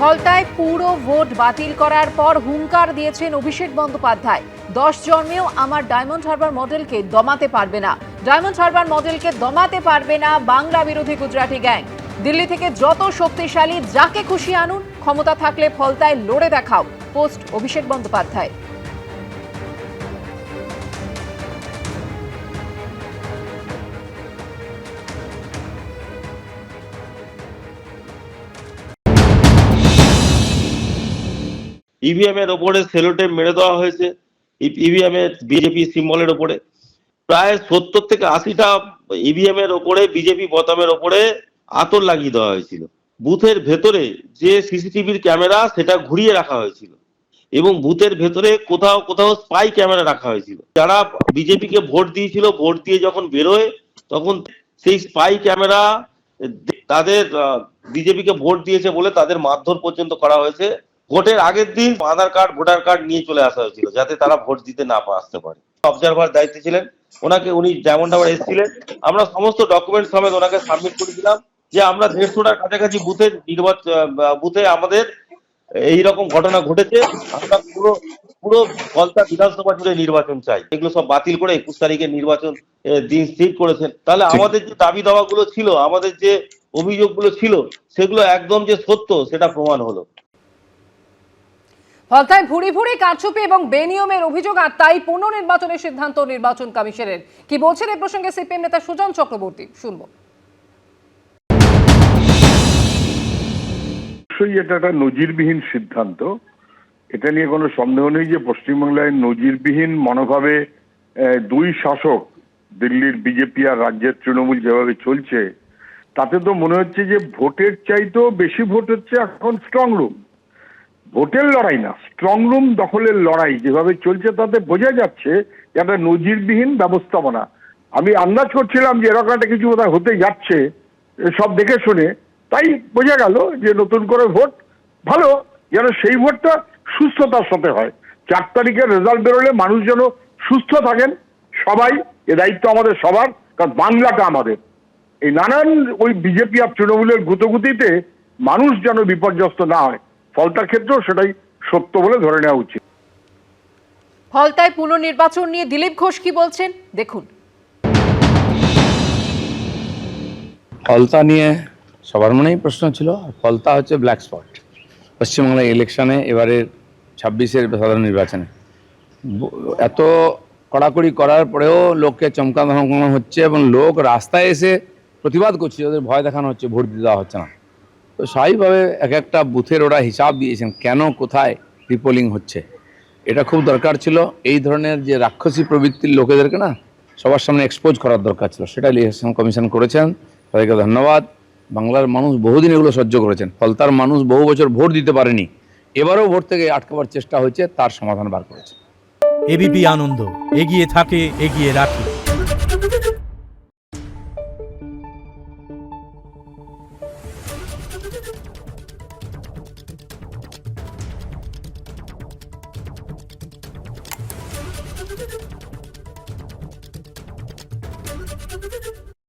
ফলতায় পুরো ভোট বাতিল করার পর হুঙ্কার দিয়েছেন অভিষেক বন্দ্যোপাধ্যায়। 10 জন্মেও আমার ডায়মন্ড হারবার মডেলকে দমাতে পারবে না, ডায়মন্ড হারবার মডেলকে দমাতে পারবে না বাংলা বিরোধী গুজরাটি গ্যাং। দিল্লি থেকে যত শক্তিশালী যাকে খুশি আনুন, ক্ষমতা থাকলে ফলতায় লড়ে দেখাও, পোস্ট অভিষেক বন্দ্যোপাধ্যায়। ইভিএম এর ওপরে সেলোটেপ মেরে দেওয়া হয়েছে, ইভিএম এর বিজেপি সিম্বলের ওপরে প্রায় 70 থেকে 80টা ইভিএম এর ওপরে বিজেপি বোতামের ওপরে আতর লাগিয়ে দেওয়া হয়েছিল। বুথের ভেতরে যে সিসিটিভির ক্যামেরা সেটা ঘুরিয়ে রাখা হয়েছিল এবং বুথের ভেতরে কোথাও কোথাও স্পাই ক্যামেরা রাখা হয়েছিল। যারা বিজেপিকে ভোট দিয়েছিল, ভোট দিয়ে যখন বেরোয় তখন সেই স্পাই ক্যামেরা তাদের বিজেপিকে ভোট দিয়েছে বলে তাদের মারধর পর্যন্ত করা হয়েছে। ভোটের আগের দিন আধার কার্ড, ভোটার কার্ড নিয়ে চলে আসা হয়েছিল যাতে তারা ভোট দিতে না আসতে পারে। অবজারভার দায়িত্বে ছিলেন উনি ডায়মন্ড হারবার এসেছিলেন। আমরা সমস্ত ডকুমেন্ট সমেত ওনাকে সাবমিট করেছিলাম যে আমরা 150টার কাছাকাছি বুথে আমাদের এইরকম ঘটনা ঘটেছে। আমরা পুরো ফলতা বিধানসভা জুড়ে নির্বাচন চাই। এগুলো সব বাতিল করে 21 তারিখে নির্বাচন দিন স্থির করেছেন। তাহলে আমাদের যে দাবি দাওয়াগুলো ছিল, আমাদের যে অভিযোগগুলো ছিল, সেগুলো একদম যে সত্য সেটা প্রমাণ হলো। ফলতায় ভুরি ভুরি কারচুপি এবং বেনিয়মের অভিযোগ, আর তাই পুনর্নির্বাচনের সিদ্ধান্ত নির্বাচন কমিশনের। কি বলছেন এই প্রসঙ্গে সিপিএম নেতা সুজন চক্রবর্তী, শুনবো। এটা একটা নজিরবিহীন সিদ্ধান্ত, এটা নিয়ে কোনো সন্দেহ নেই যে পশ্চিমবাংলায় নজিরবিহীন মনোভাবে দুই শাসক, দিল্লির বিজেপি আর রাজ্যের তৃণমূল যেভাবে চলছে, তাতে তো মনে হচ্ছে যে ভোটের চাইতেও বেশি ভোট হচ্ছে এখন স্ট্রং রুম। ভোটের লড়াই না, স্ট্রং রুম দখলের লড়াই যেভাবে চলছে তাতে বোঝা যাচ্ছে একটা নজিরবিহীন ব্যবস্থাপনা। আমি আন্দাজ করছিলাম যে এরকম একটা কিছু বোধহয় হতে যাচ্ছে, সব দেখে শুনে, তাই বোঝা গেল যে নতুন করে ভোট ভালো, যেন সেই ভোটটা সুস্থতার সাথে হয়। 4 তারিখের রেজাল্ট বেরোলে মানুষ যেন সুস্থ থাকেন সবাই, এ দায়িত্ব আমাদের সবার, কারণ বাংলাটা আমাদের। এই নানান ওই বিজেপি আর তৃণমূলের গুতগুতিতে মানুষ যেন বিপর্যস্ত না হয়, ফলতার ক্ষেত্রেও সেটাই সত্য বলে ধরে নেওয়া উচিত। ফলতায় পুনর্নির্বাচন নিয়ে দিলীপ ঘোষ কি বলছেন, দেখুন। ফলতা নিয়ে সবার মনেই প্রশ্ন ছিল। ফলতা হচ্ছে ব্ল্যাক স্পট পশ্চিমবাংলার ইলেকশনে, এবারে 26-এর সাধারণ নির্বাচনে। এত কড়াকড়ি করার পরেও লোককে চমকানো ধমকানো হচ্ছে এবং লোক রাস্তায় এসে প্রতিবাদ করছে, ওদের ভয় দেখানো হচ্ছে, ভোট দিতে দেওয়া হচ্ছে না। তো স্বাভাবিকভাবে এক একটা বুথের ওরা হিসাব দিয়েছেন কেন কোথায় রিপোলিং হচ্ছে। এটা খুব দরকার ছিল। এই ধরনের যে রাক্ষসী প্রবৃত্তির লোকেদেরকে না সবার সামনে এক্সপোজ করার দরকার ছিল, সেটা ইলেকশন কমিশন করেছেন, তাদেরকে ধন্যবাদ। বাংলার মানুষ বহুদিন এগুলো সহ্য করেছেন, ফলতার মানুষ বহু বছর ভোট দিতে পারেনি, এবারেও ভোট থেকে আটকাবার চেষ্টা হয়েছে, তার সমাধান বার করেছে। এবিপি আনন্দ, এগিয়ে থাকে, এগিয়ে রাখে।